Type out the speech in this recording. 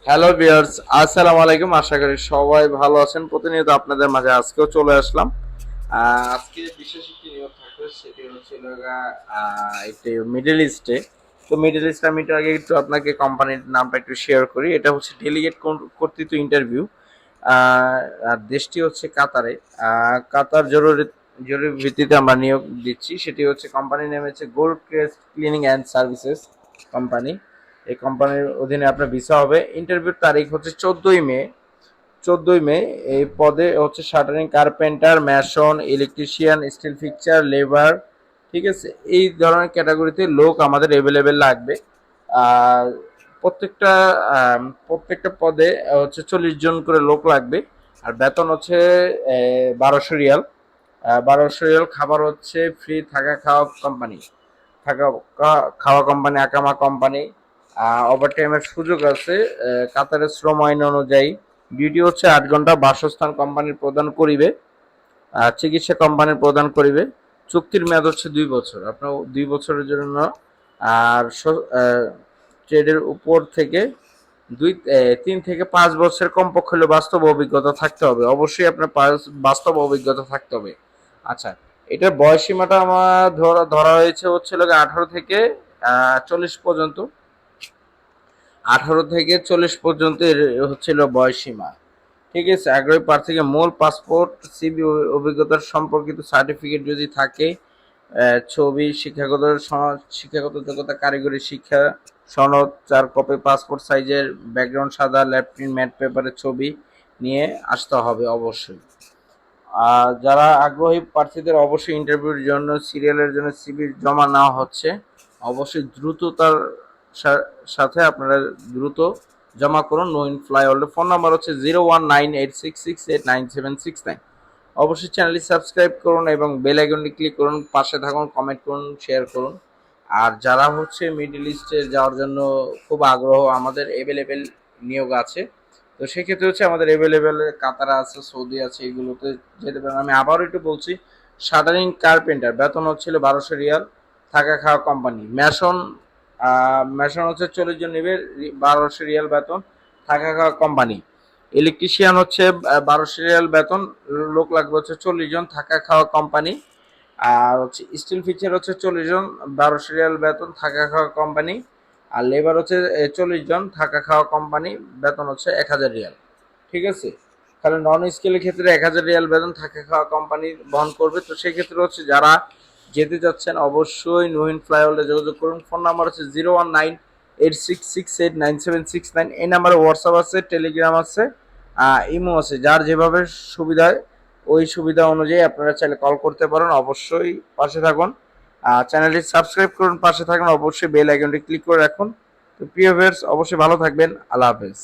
Hello viewers, আসসালামু আলাইকুম। আশা করি সবাই ভালো আছেন। প্রতিনিয়ত আপনাদের মাঝে আজকেও চলে আসলাম। আজকে বিশেষ একটি নিয়োগ থাকবে, সেটি হচ্ছে একটি মিডল ইস্টে। তো মিডল ইস্ট আমি একটু আগে একটু আপনাকে কোম্পানির নামটা একটু শেয়ার করি। এটা হচ্ছে ডেলিগেট কর্তৃত্ব ইন্টারভিউ। আর দেশটি হচ্ছে কাতারে। কাতার জরুরি ভিত্তিতে আমরা নিয়োগ দিচ্ছি। সেটি হচ্ছে কোম্পানির নেম হচ্ছে gold crest cleaning and services company. এই কোম্পানির অধীনে আপনার ভিসা হবে। ইন্টারভিউর তারিখ হচ্ছে 14ই মে। 14ই মে। এই পদে হচ্ছে shuttering carpenter, Mason, electrician, still fixer, labour, ঠিক আছে, এই ধরনের ক্যাটাগরিতে লোক আমাদের অ্যাভেলেবেল লাগবে। আর প্রত্যেকটা প্রত্যেকটা পদে হচ্ছে 40 জন করে লোক লাগবে। আর বেতন হচ্ছে 1200 রিয়াল। 1200 রিয়াল। খাবার হচ্ছে ফ্রি, থাকা খাওয়া কোম্পানি, থাকা খাওয়া কোম্পানি, আকামা কোম্পানি। ওভার টাইমের সুযোগ আছে কাতারের শ্রম আইন অনুযায়ী। ডিউটি হচ্ছে 8 ঘন্টা। বাসস্থান কোম্পানির প্রদান করিবে। চিকিৎসা কোম্পানির প্রদান করিবে। চুক্তির মেয়াদ হচ্ছে 2 বছর। আপনার 2 বছরের জন্য। আর ট্রেডের উপর থেকে 3 থেকে 5 বছর কমপক্ষে হলে বাস্তব অভিজ্ঞতা থাকতে হবে। অবশ্যই আপনার বাস্তব অভিজ্ঞতা থাকতে হবে। আচ্ছা, এটার বয়স সীমাটা আমার ধরা হয়েছে হচ্ছে 18 থেকে 40 পর্যন্ত। 18 থেকে 40 পর্যন্ত এর হচ্ছিল বয়স সীমা। ঠিক আছে, আগ্রহী প্রার্থীকে মূল পাসপোর্ট, সিবি, অভিজ্ঞতার সম্পর্কিত সার্টিফিকেট যদি থাকে, ছবি, শিক্ষাগত যোগ্যতা, কারিগরি শিক্ষা সনদ, 4 কপি পাসপোর্ট সাইজের, ব্যাকগ্রাউন্ড সাদা, ল্যাপটপ ম্যাট পেপারের ছবি নিয়ে আসতে হবে অবশ্যই। আর যারা আগ্রহী প্রার্থীদের অবশ্যই ইন্টারভিউর জন্য সিরিয়ালের জন্য সিভি জমা নেওয়া হচ্ছে। অবশ্যই দ্রুততার সাথে আপনারা দ্রুত জমা করুন। নোইন ফ্লাইওভার ফোন নাম্বার হচ্ছে 019866897769। অবশ্যই চ্যানেলটি সাবস্ক্রাইব করুন এবং বেল আইকনটি ক্লিক করুন। পাশে থাকুন, কমেন্ট করুন, শেয়ার করুন। আর যারা হচ্ছে মিডল ইস্টে যাওয়ার জন্য খুব আগ্রহ, আমাদের অ্যাভেলেবেল নিয়োগ আছে। তো সেক্ষেত্রে হচ্ছে আমাদের অ্যাভেলেবেল কাতার আছে, সৌদি আছে, এগুলোতে যেতে পারেন। আমি আবারও একটু বলছি, শাটারিং কার্পেন্টার বেতন হচ্ছিল 1200 রিয়াল, থাকা খাওয়া কোম্পানি। ম্যাশন হচ্ছে 40 জন নেবে, 1200 রিয়াল বেতন, থাকা খাওয়া কোম্পানি। ইলেকট্রিশিয়ান হচ্ছে 1200 রিয়াল বেতন, লোক লাগবে হচ্ছে 40 জন, থাকা খাওয়া কোম্পানি। আর হচ্ছে স্টিল ফিচার হচ্ছে 40 জন, 1200 রিয়াল বেতন, থাকা খাওয়া কোম্পানি। আর লেবার হচ্ছে 40 জন, থাকা খাওয়া কোম্পানি, বেতন হচ্ছে 1000 রিয়াল। ঠিক আছে, তাহলে নন স্কেলের ক্ষেত্রে 1000 রিয়াল বেতন, থাকা খাওয়া কোম্পানি বহন করবে। তো সেক্ষেত্রে হচ্ছে যারা যেতে যাচ্ছেন অবশ্যই নুহিন ফ্লাইওভারে যোগাযোগ করুন। ফোন নাম্বার হচ্ছে 019866897769। এই নাম্বারে হোয়াটসঅ্যাপ আছে, টেলিগ্রাম আছে, ইমো আছে। যার যেভাবে সুবিধা ওই সুবিধা অনুযায়ী আপনারা চাইলে কল করতে পারেন। অবশ্যই পাশে থাকুন, চ্যানেলটি সাবস্ক্রাইব করুন, পাশে থাকুন, অবশ্যই বেল আইকনটি ক্লিক করে রাখুন। তো প্রিয় ভিউয়ার্স, অবশ্যই ভালো থাকবেন। আল্লাহ হাফেজ।